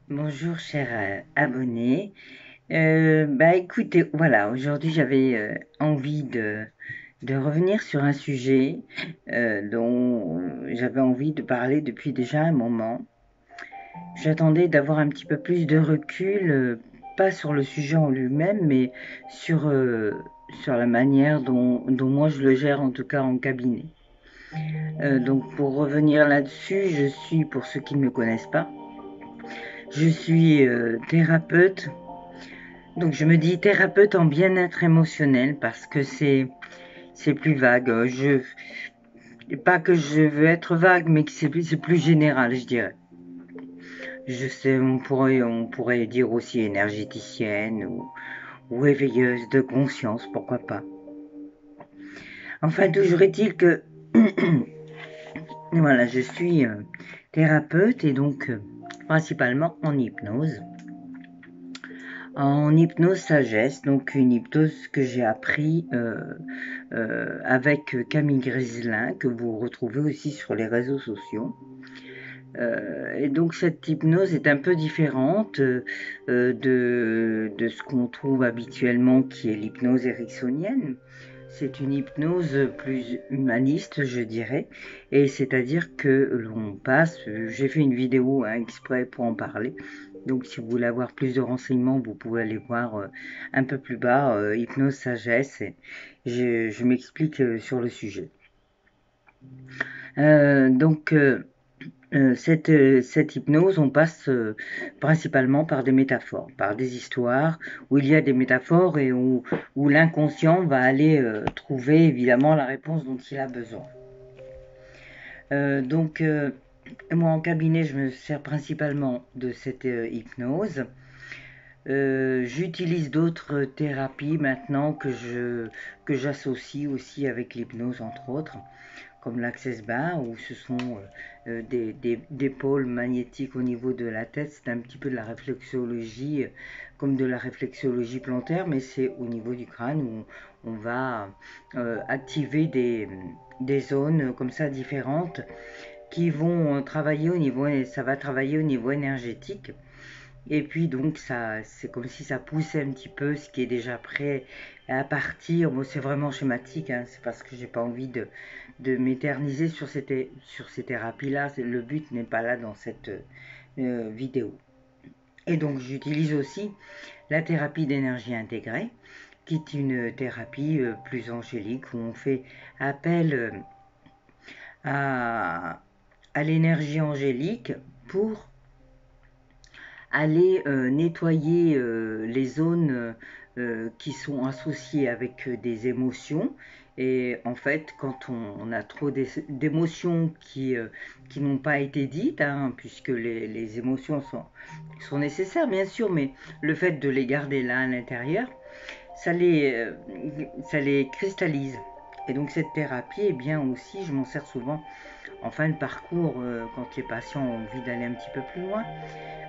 Bonjour chers abonnés. Écoutez, voilà, aujourd'hui j'avais envie de revenir sur un sujet dont j'avais envie de parler depuis déjà un moment. J'attendais d'avoir un petit peu plus de recul, pas sur le sujet en lui-même, mais sur la manière dont moi je le gère, en tout cas en cabinet. Donc pour revenir là-dessus, je suis, pour ceux qui ne me connaissent pas, je suis thérapeute. Donc je me dis thérapeute en bien-être émotionnel parce que c'est plus vague. Pas que je veux être vague, mais que c'est plus général, je dirais. Je sais, on pourrait dire aussi énergéticienne ou éveilleuse de conscience, pourquoi pas. Enfin, toujours est-il que voilà, je suis thérapeute et donc principalement en hypnose. En hypnose sagesse, donc une hypnose que j'ai appris avec Camille Griselin, que vous retrouvez aussi sur les réseaux sociaux. Et donc cette hypnose est un peu différente de ce qu'on trouve habituellement, qui est l'hypnose ericksonienne. C'est une hypnose plus humaniste, je dirais, et c'est-à-dire que l'on passe, j'ai fait une vidéo exprès pour en parler, donc si vous voulez avoir plus de renseignements, vous pouvez aller voir un peu plus bas, hypnose sagesse, et je m'explique sur le sujet. Donc cette hypnose, on passe principalement par des métaphores, par des histoires où il y a des métaphores et où l'inconscient va aller trouver évidemment la réponse dont il a besoin. Donc, moi en cabinet, je me sers principalement de cette hypnose. J'utilise d'autres thérapies maintenant que j'associe aussi avec l'hypnose, entre autres, comme l'Access Bar, où ce sont des pôles magnétiques au niveau de la tête. C'est un petit peu de la réflexologie, comme de la réflexologie plantaire, mais c'est au niveau du crâne où on va activer des zones comme ça différentes qui vont travailler au niveau, ça va travailler au niveau énergétique. Et puis donc ça, c'est comme si ça poussait un petit peu ce qui est déjà prêt à partir. Bon, c'est vraiment schématique, hein, c'est parce que j'ai pas envie de m'éterniser sur ces thérapies-là. Le but n'est pas là dans cette vidéo. Et donc j'utilise aussi la thérapie d'énergie intégrée, qui est une thérapie plus angélique, où on fait appel à, à l'énergie angélique pour aller nettoyer les zones qui sont associées avec des émotions. Et en fait, quand on a trop d'émotions qui n'ont pas été dites, hein, puisque les émotions sont nécessaires, bien sûr, mais le fait de les garder là à l'intérieur, ça ça les cristallise. Et donc cette thérapie, eh bien aussi, je m'en sers souvent en fin de parcours quand les patients ont envie d'aller un petit peu plus loin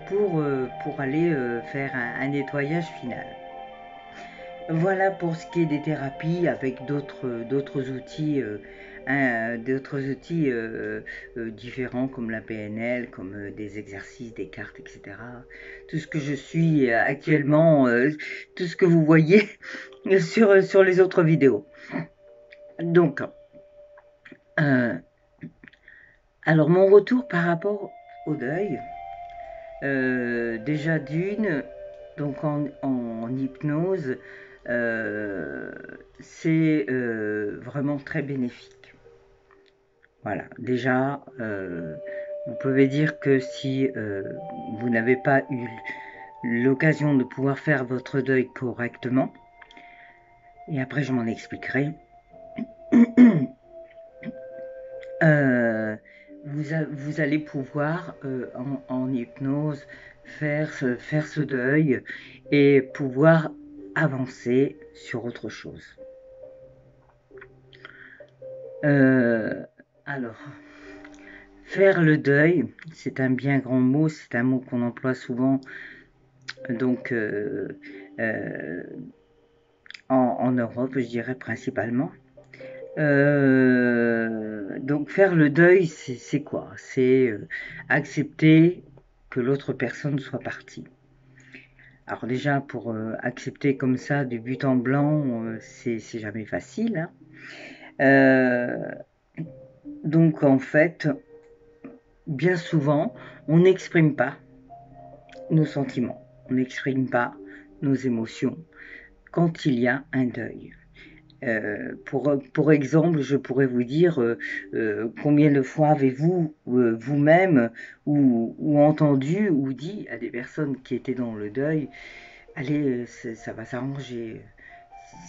pour aller faire un nettoyage final. Voilà pour ce qui est des thérapies avec d'autres outils, différents comme la PNL, comme des exercices, des cartes, etc. Tout ce que je suis actuellement, tout ce que vous voyez sur les autres vidéos. Donc, euh, alors mon retour par rapport au deuil, déjà d'une, donc en hypnose, euh, c'est vraiment très bénéfique. Voilà, déjà, vous pouvez dire que si vous n'avez pas eu l'occasion de pouvoir faire votre deuil correctement, et après je m'en expliquerai, euh, vous allez pouvoir en hypnose faire ce deuil et pouvoir avancer sur autre chose. Euh, alors, faire le deuil, c'est un bien grand mot, c'est un mot qu'on emploie souvent donc euh, en Europe, je dirais principalement. Donc faire le deuil, c'est quoi? C'est accepter que l'autre personne soit partie. Alors déjà, pour accepter comme ça du but en blanc, c'est jamais facile, hein. Euh, donc en fait, bien souvent, on n'exprime pas nos sentiments, on n'exprime pas nos émotions quand il y a un deuil. Pour exemple, je pourrais vous dire combien de fois avez-vous vous-même ou entendu ou dit à des personnes qui étaient dans le deuil, allez, ça va s'arranger,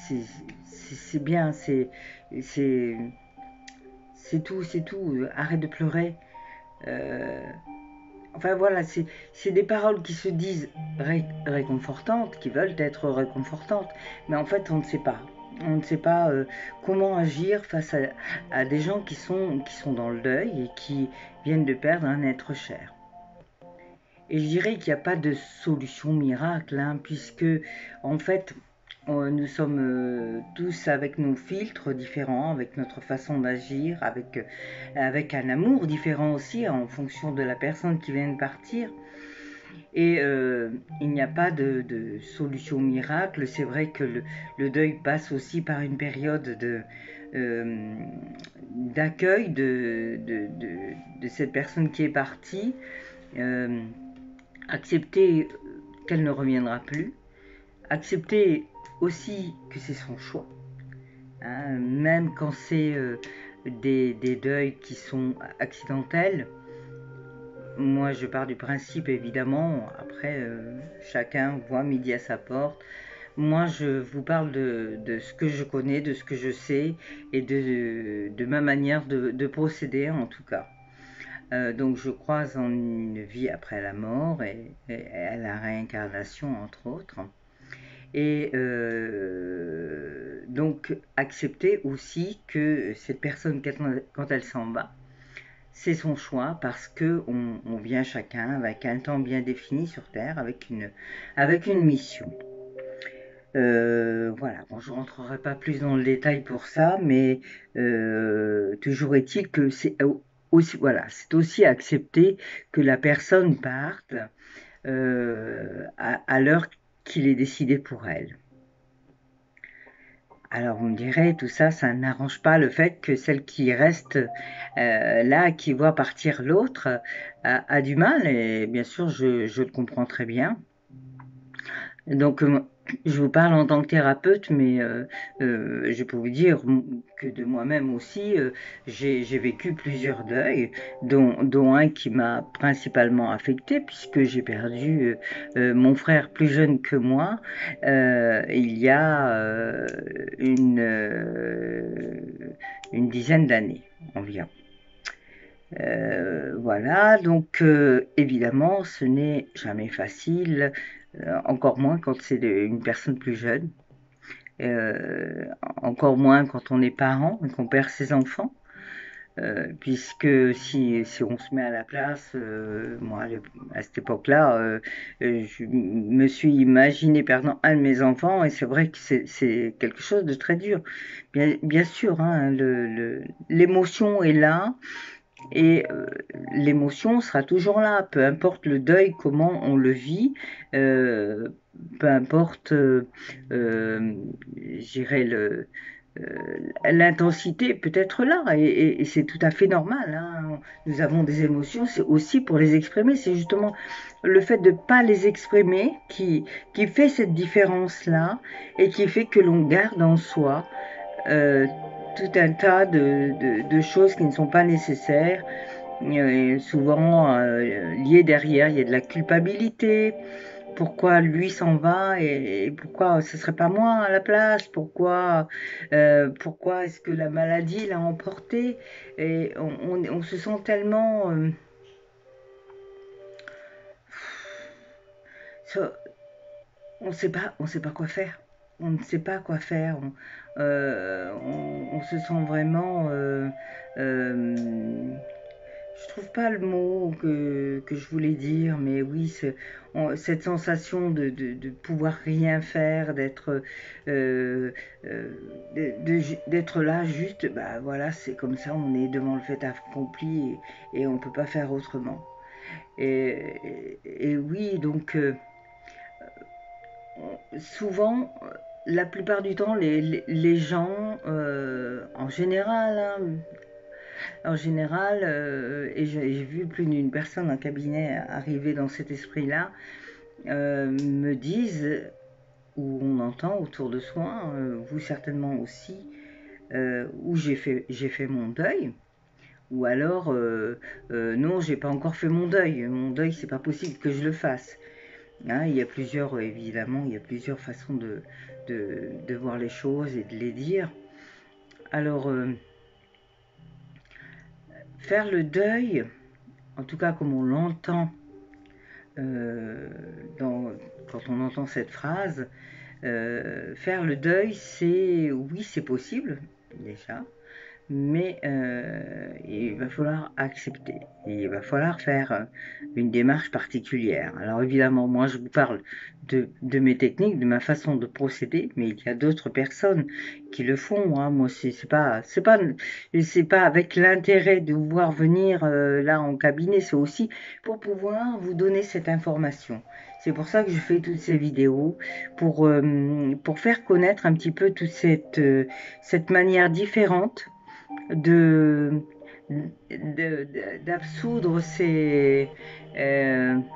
c'est bien, c'est c'est tout, arrête de pleurer. Euh, enfin voilà, c'est des paroles qui se disent réconfortantes, qui veulent être réconfortantes, mais en fait on ne sait pas. On ne sait pas comment agir face à des gens qui sont dans le deuil et qui viennent de perdre un être cher. Et je dirais qu'il n'y a pas de solution miracle, hein, puisque en fait, nous sommes tous avec nos filtres différents, avec notre façon d'agir, avec un amour différent aussi en fonction de la personne qui vient de partir. Et il n'y a pas de solution miracle. C'est vrai que le deuil passe aussi par une période euh, d'accueil de cette personne qui est partie. Euh, Accepter qu'elle ne reviendra plus, accepter aussi que c'est son choix, hein, même quand c'est des deuils qui sont accidentels. Moi, je pars du principe, évidemment, après, chacun voit midi à sa porte. Moi, je vous parle de ce que je connais, de ce que je sais et de ma manière de procéder, en tout cas. Donc je crois en une vie après la mort et à la réincarnation entre autres. Et donc accepter aussi que cette personne quand elle s'en va, c'est son choix parce que on vient chacun avec un temps bien défini sur Terre, avec une mission. Voilà, bon, je ne rentrerai pas plus dans le détail pour ça, mais toujours est-il que c'est aussi, voilà, c'est aussi accepter que la personne parte à l'heure qu'il est décidé pour elle. Alors vous me direz, tout ça, ça n'arrange pas le fait que celle qui reste là, qui voit partir l'autre, a du mal, et bien sûr, je le comprends très bien. Donc, je vous parle en tant que thérapeute, mais je peux vous dire que de moi-même aussi, j'ai vécu plusieurs deuils, dont un qui m'a principalement affecté, puisque j'ai perdu mon frère plus jeune que moi il y a une dizaine d'années environ. Voilà, donc évidemment, ce n'est jamais facile, encore moins quand c'est une personne plus jeune, euh, encore moins quand on est parent et qu'on perd ses enfants, puisque si on se met à la place, moi à cette époque-là, je me suis imaginé perdant un de mes enfants et c'est vrai que c'est quelque chose de très dur. Bien sûr, hein, l'émotion est là. Et l'émotion sera toujours là, peu importe le deuil, comment on le vit, euh, peu importe, j'irais euh, l'intensité peut être là, et c'est tout à fait normal, hein. Nous avons des émotions, c'est aussi pour les exprimer, c'est justement le fait de ne pas les exprimer qui fait cette différence-là, et qui fait que l'on garde en soi euh, tout un tas de choses qui ne sont pas nécessaires. Et souvent lié derrière, il y a de la culpabilité. Pourquoi lui s'en va et pourquoi ce serait pas moi à la place? Pourquoi est-ce que la maladie l'a emporté? Et on se sent tellement, ça- on sait pas quoi faire. On ne sait pas quoi faire. On se sent vraiment. Je trouve pas le mot que je voulais dire, mais oui, cette sensation de pouvoir rien faire, euh, euh, d'être là juste, bah voilà, c'est comme ça, on est devant le fait accompli et on peut pas faire autrement. Et oui, donc souvent, la plupart du temps, les gens, en général, hein, et j'ai vu plus d'une personne en cabinet arriver dans cet esprit-là, me disent, ou on entend autour de soi, vous certainement aussi, où j'ai fait mon deuil, ou alors non, j'ai pas encore fait mon deuil. Mon deuil, c'est pas possible que je le fasse. Hein, il y a plusieurs, évidemment, il y a plusieurs façons de voir les choses et de les dire. Alors, faire le deuil, en tout cas comme on l'entend euh, dans, quand on entend cette phrase, faire le deuil, c'est oui, c'est possible déjà, mais il va falloir accepter. Et il va falloir faire une démarche particulière. Alors évidemment, moi je vous parle de mes techniques, de ma façon de procéder, mais il y a d'autres personnes qui le font. Hein. Moi, c'est pas avec l'intérêt de vous voir venir là en cabinet, c'est aussi pour pouvoir vous donner cette information. C'est pour ça que je fais toutes ces vidéos, pour faire connaître un petit peu toute cette manière différente de d'absoudre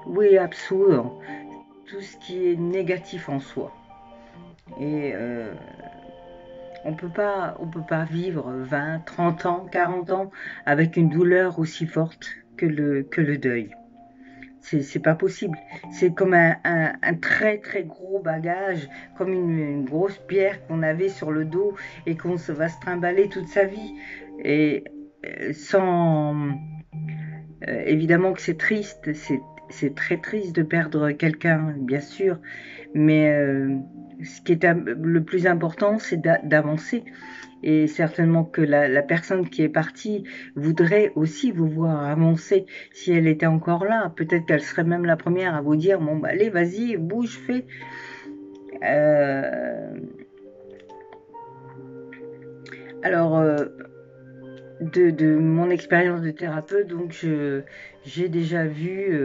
oui, absoudre tout ce qui est négatif en soi. Et on peut pas vivre 20, 30 ans, 40 ans avec une douleur aussi forte que le deuil. C'est pas possible. C'est comme un très très gros bagage, comme une grosse pierre qu'on avait sur le dos et qu'on se va se trimballer toute sa vie. Et sans évidemment que c'est triste, c'est très triste de perdre quelqu'un, bien sûr, mais ce qui est le plus important, c'est d'avancer. Et certainement que la personne qui est partie voudrait aussi vous voir avancer si elle était encore là. Peut-être qu'elle serait même la première à vous dire, bon, bah, allez, vas-y, bouge, fais. Euh, alors, de mon expérience de thérapeute, donc j'ai déjà vu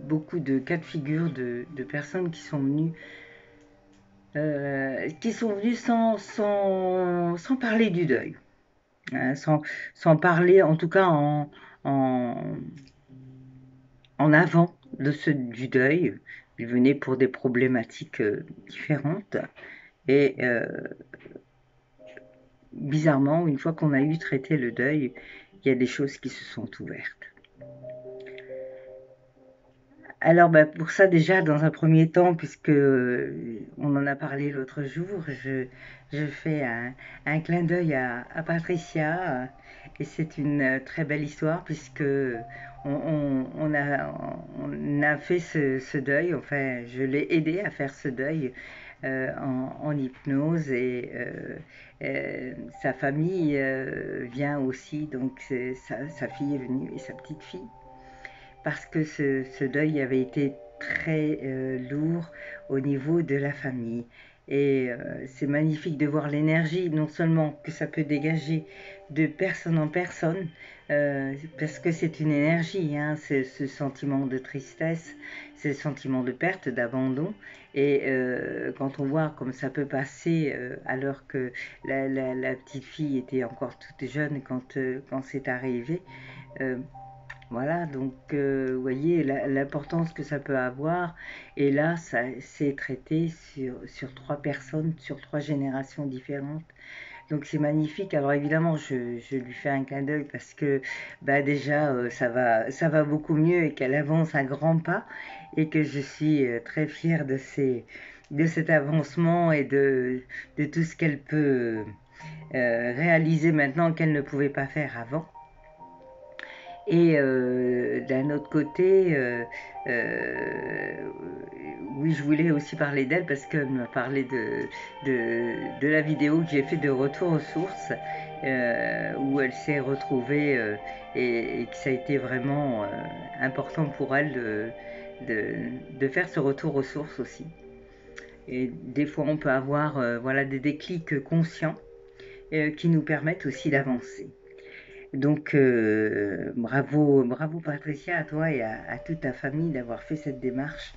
beaucoup de cas de figure de personnes qui sont venues sans parler du deuil, hein, sans parler en tout cas en, en avant du deuil. Ils venaient pour des problématiques différentes et bizarrement, une fois qu'on a eu traité le deuil, il y a des choses qui se sont ouvertes. Alors bah, pour ça déjà, dans un premier temps, puisque on en a parlé l'autre jour, je fais un clin d'œil à Patricia, et c'est une très belle histoire puisque on a fait ce deuil, enfin je l'ai aidé à faire ce deuil en hypnose et sa famille vient aussi, donc sa fille est venue et sa petite fille parce que ce deuil avait été très lourd au niveau de la famille. Et c'est magnifique de voir l'énergie, non seulement que ça peut dégager de personne en personne, parce que c'est une énergie, hein, ce sentiment de tristesse, ce sentiment de perte, d'abandon. Et quand on voit comme ça peut passer, alors que la petite fille était encore toute jeune quand c'est arrivé, euh, voilà, donc vous voyez l'importance que ça peut avoir. Et là, ça c'est traité sur trois personnes, sur trois générations différentes. Donc c'est magnifique. Alors évidemment, je lui fais un clin d'œil parce que bah, déjà, ça va beaucoup mieux et qu'elle avance à grands pas et que je suis très fière de cet avancement et de tout ce qu'elle peut réaliser maintenant qu'elle ne pouvait pas faire avant. Et d'un autre côté, oui, je voulais aussi parler d'elle parce qu'elle m'a parlé de la vidéo que j'ai fait de Retour aux sources, où elle s'est retrouvée et que ça a été vraiment important pour elle de faire ce retour aux sources aussi. Et des fois, on peut avoir voilà, des déclics conscients qui nous permettent aussi d'avancer. Donc, bravo, bravo Patricia, à toi et à toute ta famille d'avoir fait cette démarche,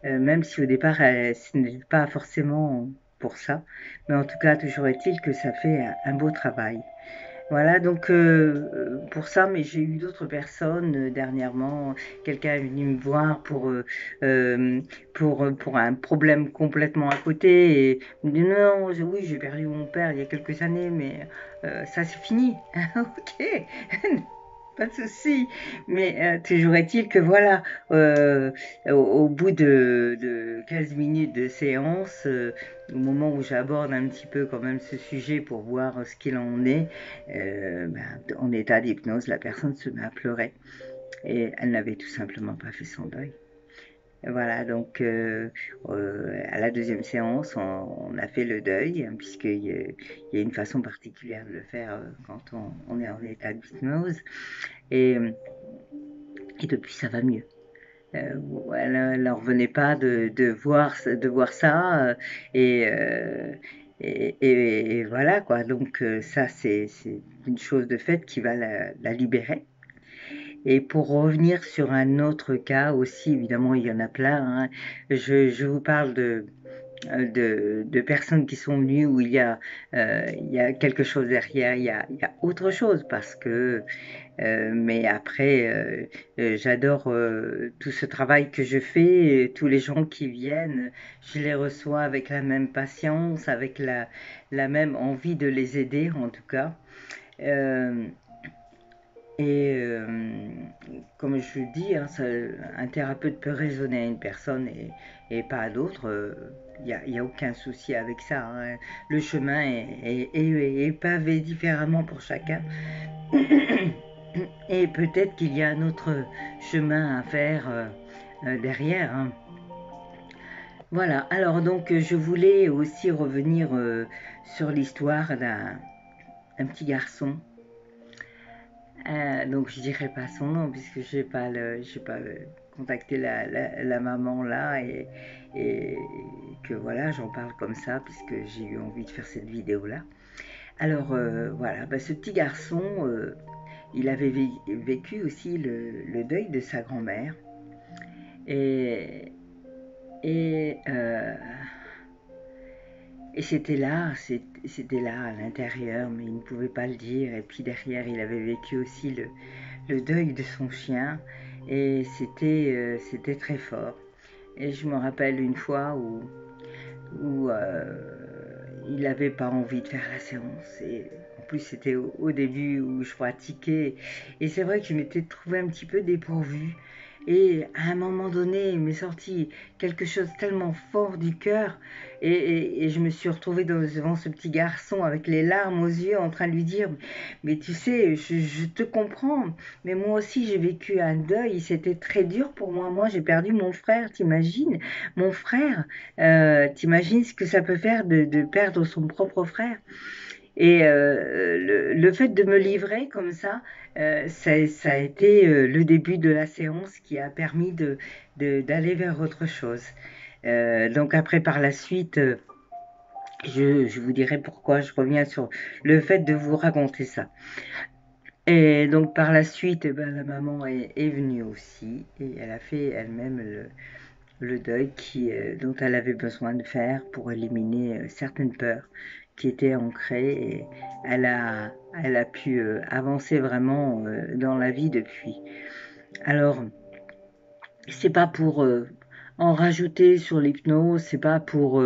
même si au départ, ce n'est pas forcément pour ça. Mais en tout cas, toujours est-il que ça fait un beau travail. Voilà, donc pour ça, mais j'ai eu d'autres personnes dernièrement. Quelqu'un est venu me voir euh, pour un problème complètement à côté et me dit non, oui, j'ai perdu mon père il y a quelques années, mais ça c'est fini. Ok, pas de souci. Mais toujours est-il que voilà, euh, au bout de 15 minutes de séance, au moment où j'aborde un petit peu quand même ce sujet pour voir ce qu'il en est, en état d'hypnose, la personne se met à pleurer et elle n'avait tout simplement pas fait son deuil. Voilà, donc à la deuxième séance, on a fait le deuil, hein, puisqu'il y a une façon particulière de le faire quand on est en état d'hypnose. Et, et depuis, ça va mieux. Elle n'en revenait pas de voir ça. Et, euh, et voilà, quoi. Donc, ça, c'est une chose de fait qui va la libérer. Et pour revenir sur un autre cas aussi, évidemment, il y en a plein, hein. Je vous parle de personnes qui sont venues où il y a quelque chose derrière, il y a autre chose parce que mais après, j'adore tout ce travail que je fais. Et tous les gens qui viennent, je les reçois avec la même patience, avec la même envie de les aider, en tout cas. Euh, et comme je le dis, hein, un thérapeute peut raisonner à une personne et pas à d'autres. Il y a aucun souci avec ça, hein. Le chemin est pavé différemment pour chacun. Et peut-être qu'il y a un autre chemin à faire derrière, hein. Voilà, alors donc je voulais aussi revenir sur l'histoire d'un petit garçon. Donc je dirais pas son nom puisque j'ai pas contacté la maman là et que voilà, j'en parle comme ça puisque j'ai eu envie de faire cette vidéo là. Alors voilà, bah, ce petit garçon, il avait vécu aussi le deuil de sa grand-mère. Et, et, euh, et c'était là à l'intérieur, mais il ne pouvait pas le dire. Et puis derrière, il avait vécu aussi le deuil de son chien. Et c'était très fort. Et je me rappelle une fois où il n'avait pas envie de faire la séance. Et en plus, c'était au début où je pratiquais. Et c'est vrai que je m'étais trouvée un petit peu dépourvue. Et à un moment donné, il m'est sorti quelque chose tellement fort du cœur. Et je me suis retrouvée devant ce petit garçon avec les larmes aux yeux en train de lui dire, mais tu sais, je te comprends. Mais moi aussi, j'ai vécu un deuil. C'était très dur pour moi. Moi, j'ai perdu mon frère, t'imagines? Mon frère, t'imagines ce que ça peut faire de perdre son propre frère? Et le fait de me livrer comme ça a été le début de la séance qui a permis d'aller vers autre chose. Donc après, par la suite, je vous dirai pourquoi je reviens sur le fait de vous raconter ça. Et donc par la suite, eh ben, la maman est venue aussi et elle a fait elle-même le deuil dont elle avait besoin de faire pour éliminer certaines peurs qui étaient ancrées et elle a pu avancer vraiment dans la vie depuis. Alors, c'est pas pour en rajouter sur l'hypnose, c'est pas pour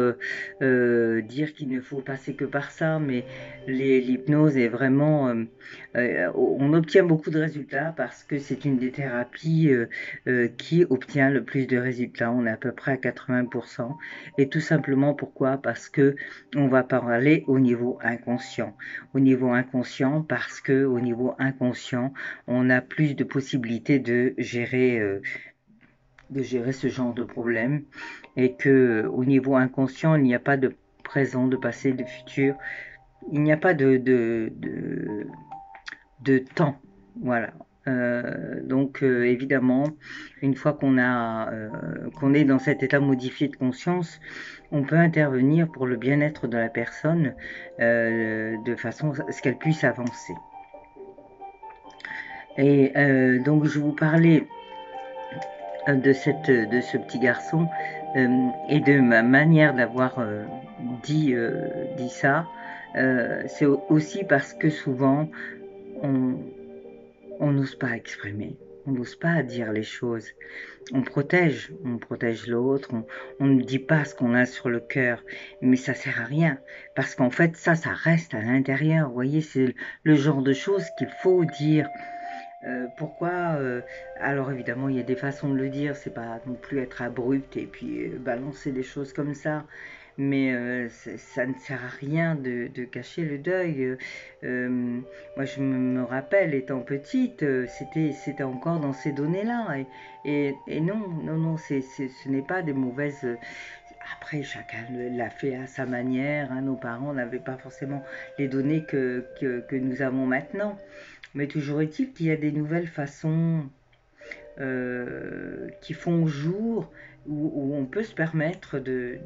dire qu'il ne faut passer que par ça, mais l'hypnose est vraiment, on obtient beaucoup de résultats parce que c'est une des thérapies qui obtient le plus de résultats. On est à peu près à 80%. Et tout simplement pourquoi? Parce que on va parler au niveau inconscient. Au niveau inconscient, parce que au niveau inconscient, on a plus de possibilités de gérer ce genre de problème et que au niveau inconscient, il n'y a pas de présent, de passé, de futur. Il n'y a pas de temps. Voilà. Donc évidemment, une fois qu'on est dans cet état modifié de conscience, on peut intervenir pour le bien-être de la personne de façon à ce qu'elle puisse avancer. Et donc je vous parlais de ce petit garçon et de ma manière d'avoir dit ça. C'est aussi parce que souvent on on n'ose pas exprimer, on n'ose pas dire les choses. On protège l'autre, on ne dit pas ce qu'on a sur le cœur, mais ça sert à rien, parce qu'en fait, ça reste à l'intérieur. Vous voyez, c'est le genre de choses qu'il faut dire. Pourquoi Alors évidemment, il y a des façons de le dire, c'est pas non plus être abrupt et puis balancer des choses comme ça, mais ça ne sert à rien de cacher le deuil. Moi, je me rappelle, étant petite, c'était encore dans ces données-là, et non, non, non, ce n'est pas des mauvaises. Après, chacun l'a fait à sa manière, hein. Nos parents n'avaient pas forcément les données que nous avons maintenant. Mais toujours est-il qu'il y a des nouvelles façons qui font jour, où on peut se permettre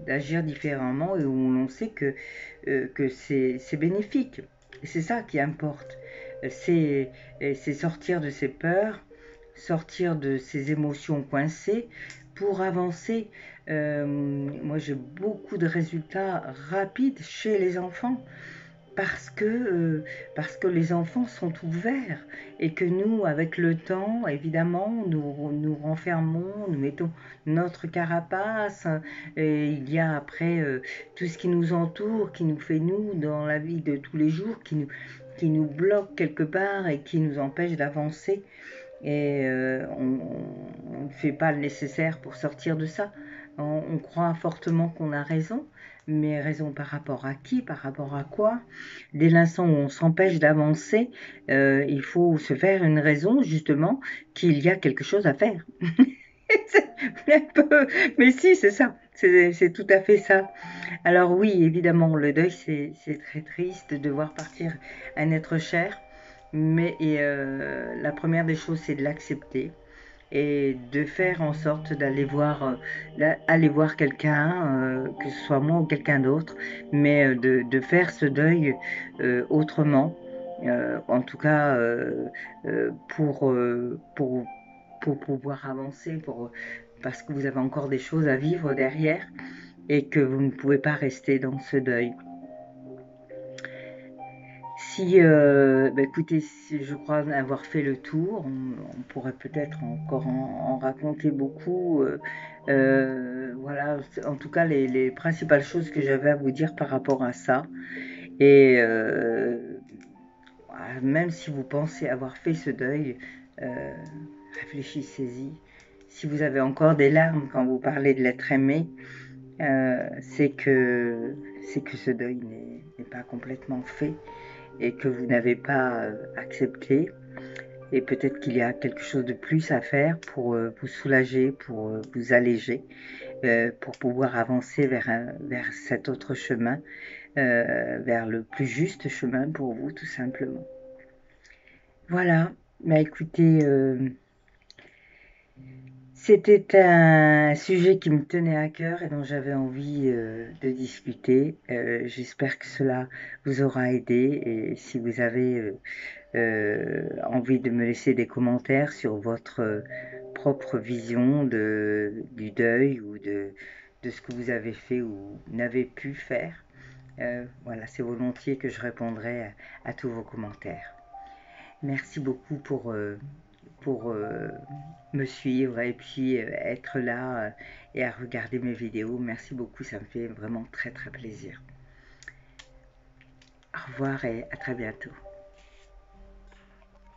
d'agir différemment et où on sait que c'est bénéfique. Et c'est ça qui importe. C'est sortir de ses peurs, sortir de ses émotions coincées pour avancer. Moi, j'ai beaucoup de résultats rapides chez les enfants parce que les enfants sont ouverts et que nous, avec le temps, évidemment, nous renfermons, nous mettons notre carapace, et il y a après tout ce qui nous entoure, qui nous fait nous dans la vie de tous les jours, qui nous bloque quelque part et qui nous empêche d'avancer. Et on ne fait pas le nécessaire pour sortir de ça. On croit fortement qu'on a raison, mais raison par rapport à qui, par rapport à quoi? Dès l'instant où on s'empêche d'avancer, il faut se faire une raison justement qu'il y a quelque chose à faire. Un peu, mais si, c'est ça, c'est tout à fait ça. Alors oui, évidemment, le deuil, c'est très triste de voir partir un être cher, mais la première des choses, c'est de l'accepter et de faire en sorte aller voir quelqu'un, que ce soit moi ou quelqu'un d'autre, mais de faire ce deuil autrement, en tout cas pour pouvoir avancer, parce que vous avez encore des choses à vivre derrière et que vous ne pouvez pas rester dans ce deuil. Si, bah écoutez, je crois avoir fait le tour. On pourrait peut-être encore en raconter beaucoup. Voilà, en tout cas, les principales choses que j'avais à vous dire par rapport à ça. Et même si vous pensez avoir fait ce deuil, euh, réfléchissez-y. Si vous avez encore des larmes quand vous parlez de l'être aimé, c'est que ce deuil n'est pas complètement fait et que vous n'avez pas accepté. Et peut-être qu'il y a quelque chose de plus à faire pour vous soulager, pour vous alléger, pour pouvoir avancer vers cet autre chemin, vers le plus juste chemin pour vous, tout simplement. Voilà, bah écoutez, c'était un sujet qui me tenait à cœur et dont j'avais envie de discuter. J'espère que cela vous aura aidé et si vous avez envie de me laisser des commentaires sur votre propre vision du deuil ou de ce que vous avez fait ou n'avez pu faire, voilà, c'est volontiers que je répondrai à tous vos commentaires. Merci beaucoup pour me suivre et puis être là et à regarder mes vidéos. Merci beaucoup, ça me fait vraiment très très plaisir. Au revoir et à très bientôt.